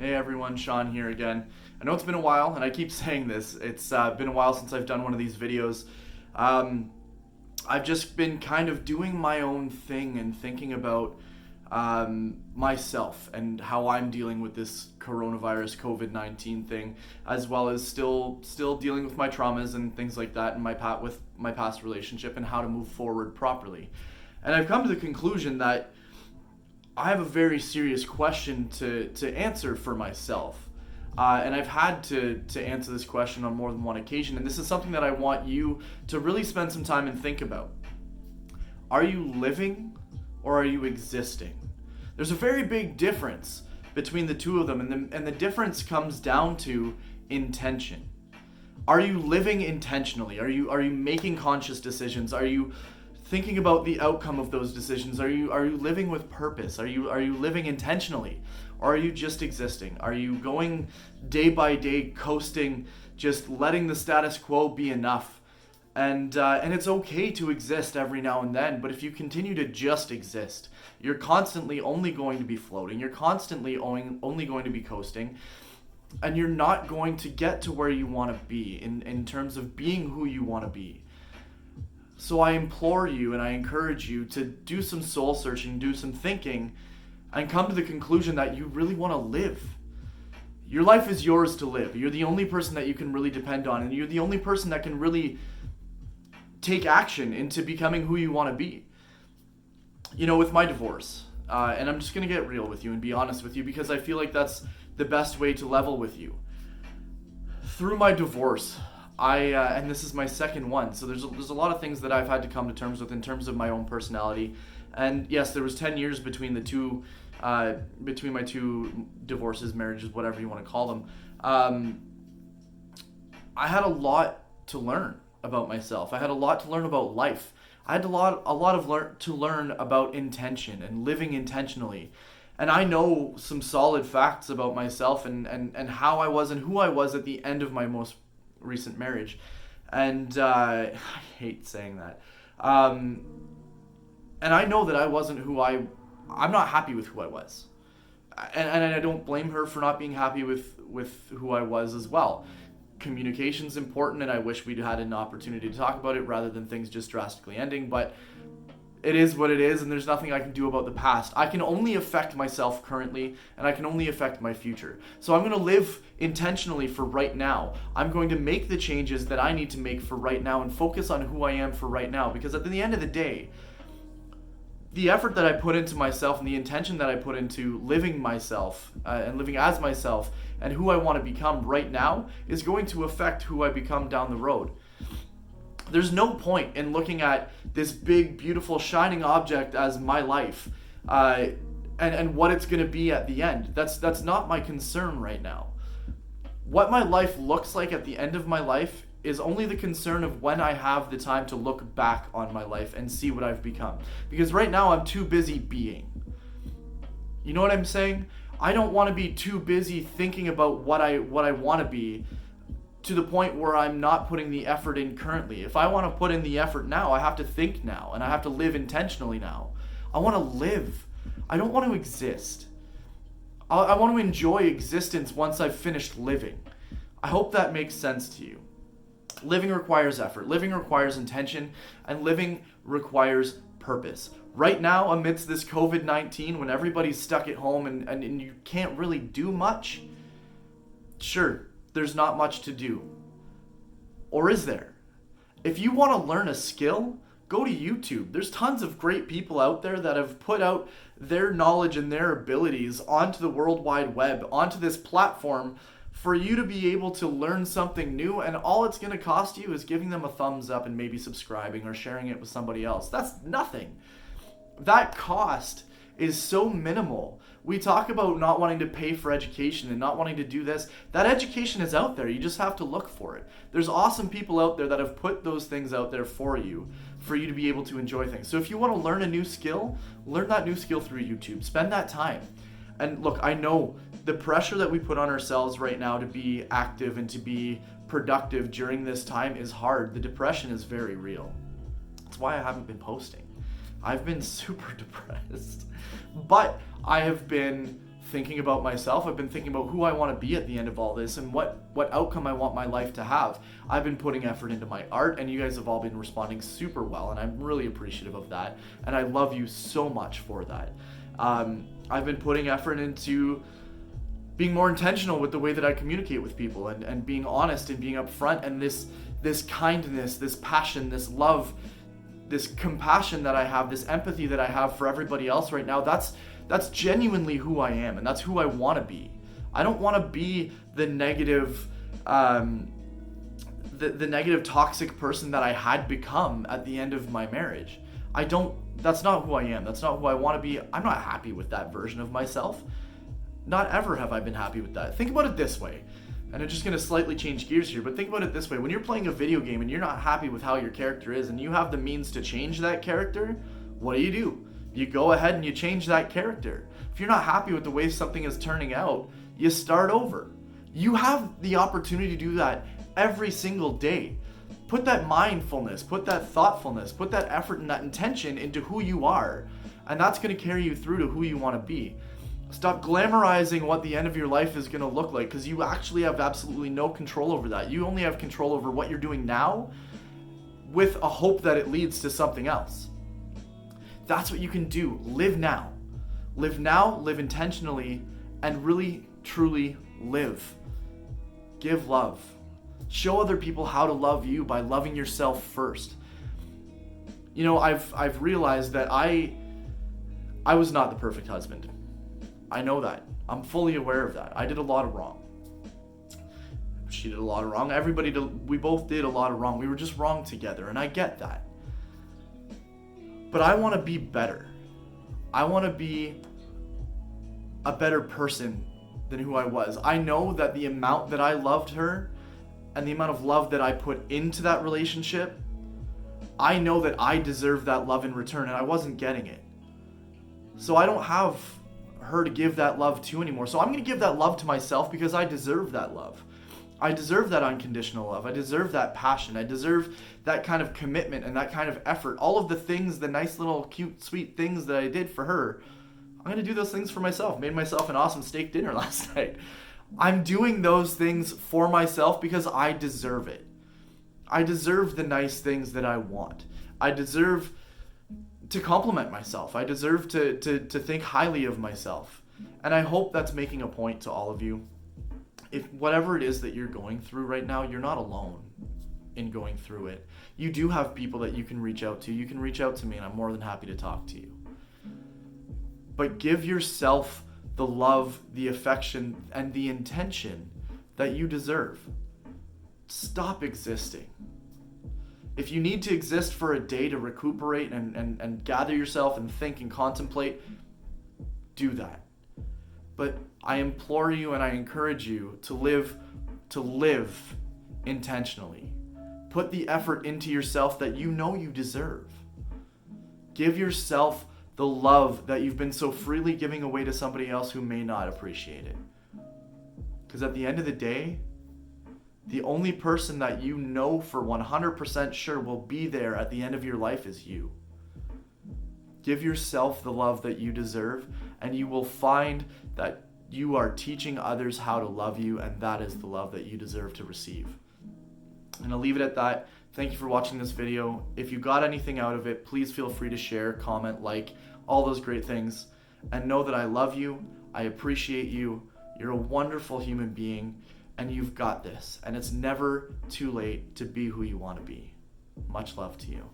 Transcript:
Hey everyone, Sean here again. I know it's been a while, and I keep saying this. It's been a while since I've done one of these videos. Um, I've just been kind of doing my own thing and thinking about myself and how I'm dealing with this coronavirus COVID-19 thing, as well as still dealing with my traumas and things like that, and with my past relationship and how to move forward properly. And I've come to the conclusion that I have a very serious question to answer for myself. And I've had to answer this question on more than one occasion. And this is something that I want you to really spend some time and think about. Are you living or are you existing? There's a very big difference between the two of them. And the difference comes down to intention. Are you living intentionally? Are you making conscious decisions? Are you thinking about the outcome of those decisions? Are you living with purpose? Are you living intentionally? Or are you just existing? Are you going day by day, coasting, just letting the status quo be enough? And it's okay to exist every now and then, but if you continue to just exist, you're constantly only going to be floating. You're constantly only going to be coasting, and you're not going to get to where you want to be in terms of being who you want to be. So I implore you and I encourage you to do some soul searching, do some thinking, and come to the conclusion that you really want to live. Your life is yours to live. You're the only person that you can really depend on, and you're the only person that can really take action into becoming who you want to be. You know, with my divorce, and I'm just going to get real with you and be honest with you because I feel like that's the best way to level with you. Through my divorce, and this is my second one, so there's a lot of things that I've had to come to terms with in terms of my own personality. And yes, there was 10 years between between my two divorces, marriages, whatever you want to call them. I had a lot to learn about myself. I had a lot to learn about life. I had to learn about intention and living intentionally. And I know some solid facts about myself and how I was and who I was at the end of my most recent marriage. And I hate saying that. And I know that I wasn't I'm not happy with who I was. And I don't blame her for not being happy with who I was as well. Communication's important, and I wish we'd had an opportunity to talk about it rather than things just drastically ending, but it is what it is, and there's nothing I can do about the past. I can only affect myself currently, and I can only affect my future. So I'm going to live intentionally for right now. I'm going to make the changes that I need to make for right now and focus on who I am for right now, because at the end of the day, the effort that I put into myself and the intention that I put into living myself and living as myself and who I want to become right now is going to affect who I become down the road. There's no point in looking at this big, beautiful, shining object as my life and what it's going to be at the end. That's not my concern right now. What my life looks like at the end of my life is only the concern of when I have the time to look back on my life and see what I've become. Because right now I'm too busy being. You know what I'm saying? I don't want to be too busy thinking about what I want to be to the point where I'm not putting the effort in currently. If I want to put in the effort now, I have to think now, and I have to live intentionally now. I want to live. I don't want to exist. I want to enjoy existence once I've finished living. I hope that makes sense to you. Living requires effort, living requires intention, and living requires purpose. Right now, amidst this COVID-19, when everybody's stuck at home and you can't really do much, sure, there's not much to do. Or is there? If you want to learn a skill, go to YouTube. There's tons of great people out there that have put out their knowledge and their abilities onto the World Wide Web, onto this platform for you to be able to learn something new, and all it's going to cost you is giving them a thumbs up and maybe subscribing or sharing it with somebody else. That's nothing. That cost is so minimal. We talk about not wanting to pay for education and not wanting to do this. That education is out there. You just have to look for it. There's awesome people out there that have put those things out there for you to be able to enjoy things. So if you want to learn a new skill, learn that new skill through YouTube. Spend that time. And look, I know the pressure that we put on ourselves right now to be active and to be productive during this time is hard. The depression is very real. That's why I haven't been posting. I've been super depressed. But I have been thinking about myself. I've been thinking about who I want to be at the end of all this and what outcome I want my life to have. I've been putting effort into my art, and you guys have all been responding super well, and I'm really appreciative of that, and I love you so much for that. I've been putting effort into being more intentional with the way that I communicate with people, and being honest and being upfront, and this kindness, this passion, this love, this compassion that I have, this empathy that I have for everybody else right now, that's genuinely who I am, and that's who I want to be. I don't want to be the negative, the negative toxic person that I had become at the end of my marriage. That's not who I am. That's not who I want to be. I'm not happy with that version of myself. Not ever have I been happy with that. Think about it this way. And I'm just going to slightly change gears here, but think about it this way. When you're playing a video game and you're not happy with how your character is, and you have the means to change that character, what do? You go ahead and you change that character. If you're not happy with the way something is turning out, you start over. You have the opportunity to do that every single day. Put that mindfulness, put that thoughtfulness, put that effort and that intention into who you are, and that's going to carry you through to who you want to be. Stop glamorizing what the end of your life is going to look like, because you actually have absolutely no control over that. You only have control over what you're doing now, with a hope that it leads to something else. That's what you can do. Live now. Live now, live intentionally, and really, truly live. Give love. Show other people how to love you by loving yourself first. You know, I've realized that I was not the perfect husband. I know that. I'm fully aware of that. I did a lot of wrong. She did a lot of wrong. We both did a lot of wrong. We were just wrong together, and I get that. But I want to be better. I want to be a better person than who I was. I know that the amount that I loved her and the amount of love that I put into that relationship, I know that I deserve that love in return, and I wasn't getting it. So I don't have her to give that love to anymore. So I'm going to give that love to myself, because I deserve that love. I deserve that unconditional love. I deserve that passion. I deserve that kind of commitment and that kind of effort. All of the things, the nice little cute, sweet things that I did for her, I'm going to do those things for myself. Made myself an awesome steak dinner last night. I'm doing those things for myself because I deserve it. I deserve the nice things that I want. I deserve to compliment myself. I deserve to think highly of myself. And I hope that's making a point to all of you. If whatever it is that you're going through right now, you're not alone in going through it. You do have people that you can reach out to. You can reach out to me, and I'm more than happy to talk to you. But give yourself the love, the affection, and the intention that you deserve. Stop existing. If you need to exist for a day to recuperate and gather yourself and think and contemplate, do that. But I implore you and I encourage you to live intentionally. Put the effort into yourself that you know you deserve. Give yourself the love that you've been so freely giving away to somebody else who may not appreciate it. Because at the end of the day, the only person that you know for 100% sure will be there at the end of your life is you. Give yourself the love that you deserve, and you will find that you are teaching others how to love you, and that is the love that you deserve to receive. And I'll leave it at that. Thank you for watching this video. If you got anything out of it, please feel free to share, comment, like, all those great things. And know that I love you, I appreciate you, you're a wonderful human being, and you've got this. And it's never too late to be who you want to be. Much love to you.